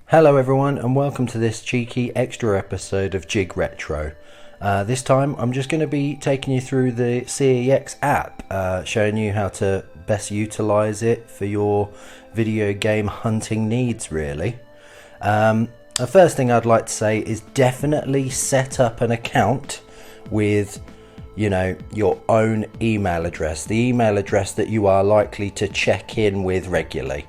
Hello everyone and welcome to this cheeky extra episode of Jig Retro. This time I'm just going to be taking you through the CEX app, showing you how to best utilize it for your video game hunting needs really. The first thing I'd like to say is definitely set up an account with your own email address, the email address that you are likely to check in with regularly.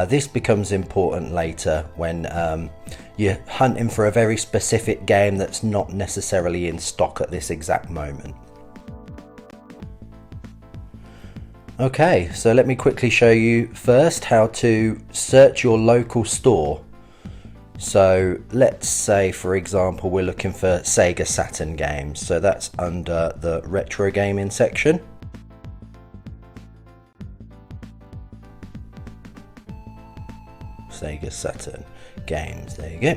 This becomes important later when you're hunting for a very specific game that's not necessarily in stock at this exact moment. Okay, so let me quickly show you first how to search your local store. So let's say, for example, we're looking for Sega Saturn games. So that's under the retro gaming section. Sega Saturn games, there you go.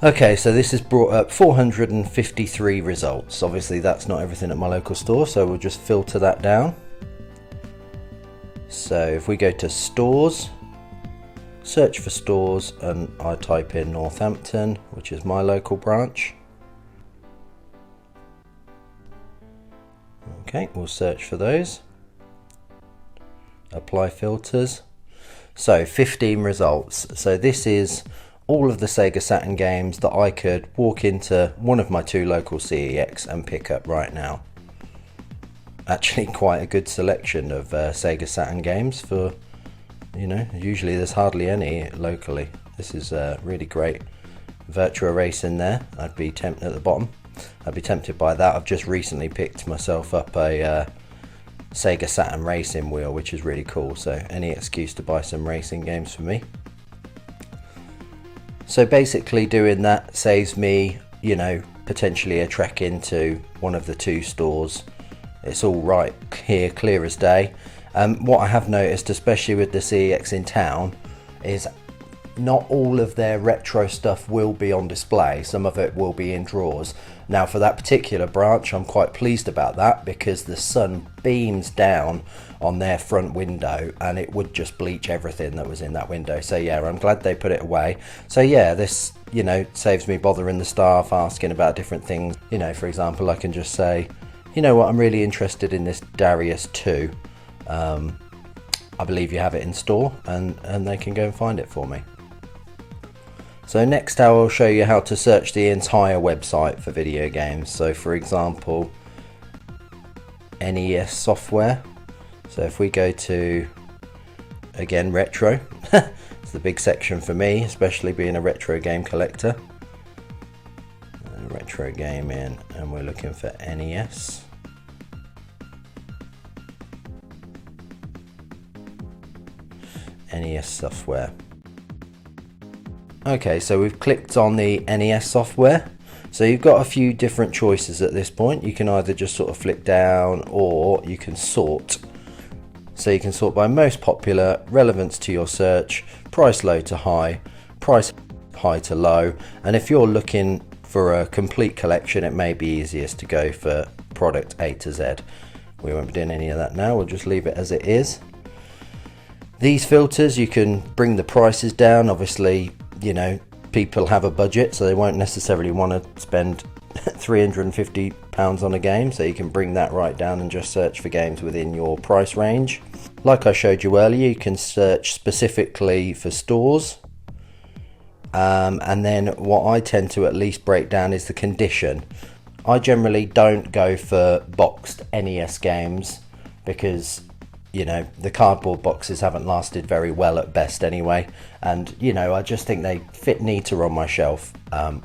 Okay, so this has brought up 453 results. Obviously that's not everything at my local store, so we'll just filter that down. So if we go to stores, search for stores, and I type in Northampton, which is my local branch. Okay, we'll search for those. Apply filters. So 15 results. So this is all of the Sega Saturn games that I could walk into one of my two local CEX and pick up right now. Actually quite a good selection of Sega Saturn games for, usually there's hardly any locally. This is really great. Virtua Racing there, I'd be tempted at the bottom. I'd be tempted by that. I've just recently picked myself up a Sega Saturn racing wheel, which is really cool. So any excuse to buy some racing games for me. So basically doing that saves me, potentially a trek into one of the two stores. It's all right here, clear as day. What I have noticed, especially with the CEX in town, is not all of their retro stuff will be on display. Some of it will be in drawers. Now for that particular branch, I'm quite pleased about that because the sun beams down on their front window and it would just bleach everything that was in that window. So yeah, I'm glad they put it away. So yeah, this saves me bothering the staff asking about different things. For example, I can just say, you know what, I'm really interested in this Darius 2. I believe you have it in store, and they can go and find it for me. So next I will show you how to search the entire website for video games. So for example, NES software. So if we go to, again, retro, it's the big section for me, especially being a retro game collector. Retro gaming, and we're looking for NES. NES software. Okay, so we've clicked on the NES software. So you've got a few different choices at this point. You can either just sort of flick down, or you can sort. So you can sort by most popular, relevance to your search, price low to high, price high to low, and if you're looking for a complete collection, it may be easiest to go for product A to Z. We won't be doing any of that now, we'll just leave it as it is. These filters, you can bring the prices down. Obviously, people have a budget, so they won't necessarily want to spend £350 on a game, so you can bring that right down and just search for games within your price range. Like I showed you earlier, you can search specifically for stores. And then what I tend to at least break down is the condition. I generally don't go for boxed NES games because the cardboard boxes haven't lasted very well at best anyway, and I just think they fit neater on my shelf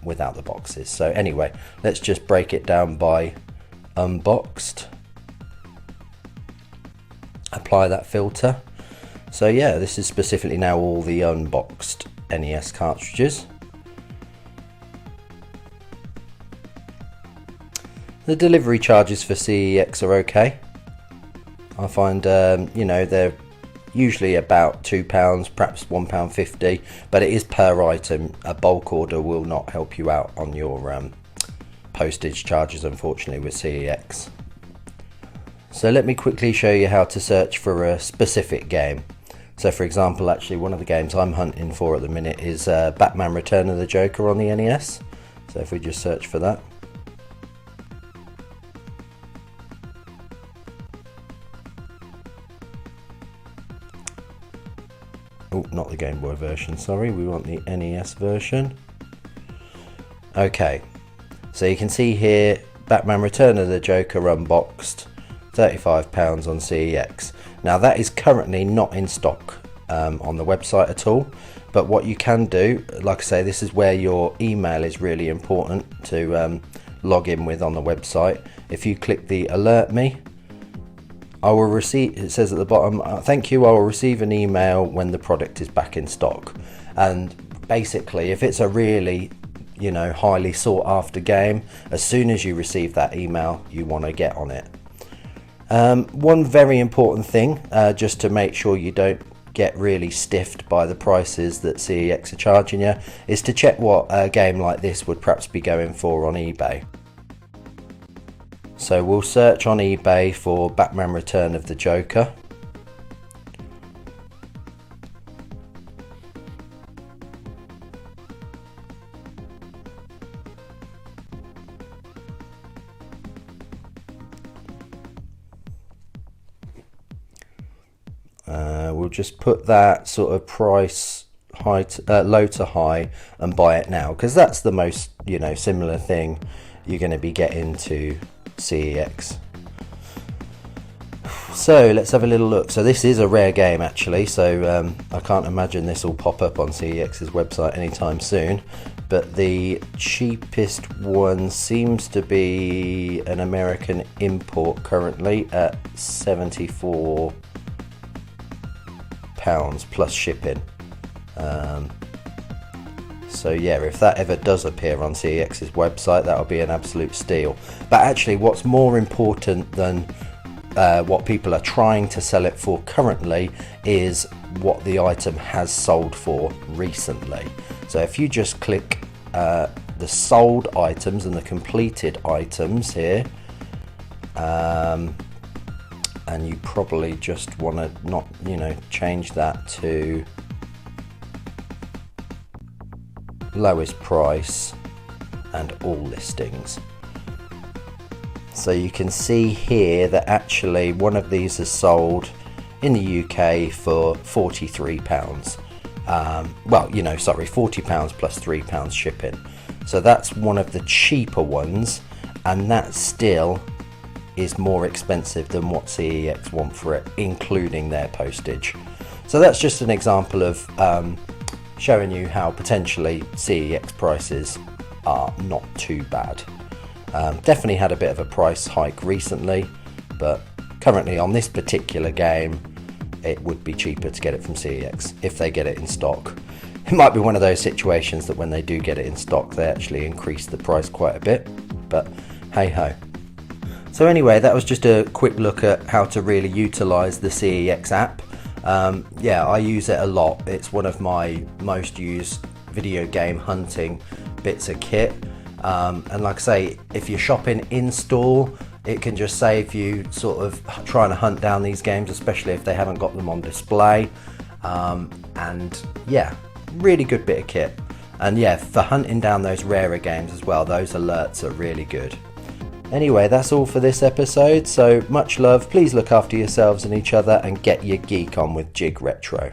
without the boxes. So anyway, let's just break it down by unboxed. Apply that filter. So yeah, this is specifically now all the unboxed NES cartridges. The delivery charges for CEX are okay. I find they're usually about £2, perhaps £1.50, but it is per item. A bulk order will not help you out on your postage charges, unfortunately, with CEX. So let me quickly show you how to search for a specific game. So for example, actually one of the games I'm hunting for at the minute is Batman Return of the Joker on the NES. So if we just search for that. Oh, not the Game Boy version, sorry, we want the NES version. Okay, so you can see here Batman Return of the Joker unboxed, £35 on CEX. Now that is currently not in stock on the website at all, but what you can do, like I say, this is where your email is really important to log in with on the website. If you click the alert me, I will receive, it says at the bottom, thank you, I will receive an email when the product is back in stock. And basically if it's a really, you know, highly sought after game, as soon as you receive that email you want to get on it. One very important thing, just to make sure you don't get really stiffed by the prices that CEX are charging you, is to check what a game like this would perhaps be going for on eBay. So we'll search on eBay for Batman Return of the Joker. We'll just put that sort of price low to high and buy it now, because that's the most, you know, similar thing you're going to be getting to CEX. So let's have a little look. So this is a rare game actually, so I can't imagine this will pop up on CEX's website anytime soon, but the cheapest one seems to be an American import currently at £74 plus shipping. So yeah, if that ever does appear on CEX's website, that'll be an absolute steal. But actually what's more important than what people are trying to sell it for currently is what the item has sold for recently. So if you just click the sold items and the completed items here, and you probably just want to not, you know, change that to lowest price and all listings. So you can see here that actually one of these is sold in the UK for £43. Well, you know, sorry, £40 plus £3 shipping. So that's one of the cheaper ones, and that still is more expensive than what CEX want for it, including their postage. So that's just an example of showing you how potentially CEX prices are not too bad. Definitely had a bit of a price hike recently, but currently on this particular game it would be cheaper to get it from CEX if they get it in stock. It might be one of those situations that when they do get it in stock they actually increase the price quite a bit, but hey ho. So anyway, that was just a quick look at how to really utilize the CEX app. Yeah, I use it a lot. It's one of my most used video game hunting bits of kit. And like I say, if you're shopping in store, it can just save you sort of trying to hunt down these games, especially if they haven't got them on display. And yeah, really good bit of kit. And yeah, for hunting down those rarer games as well, those alerts are really good. Anyway, that's all for this episode, so much love, please look after yourselves and each other and get your geek on with Jig Retro.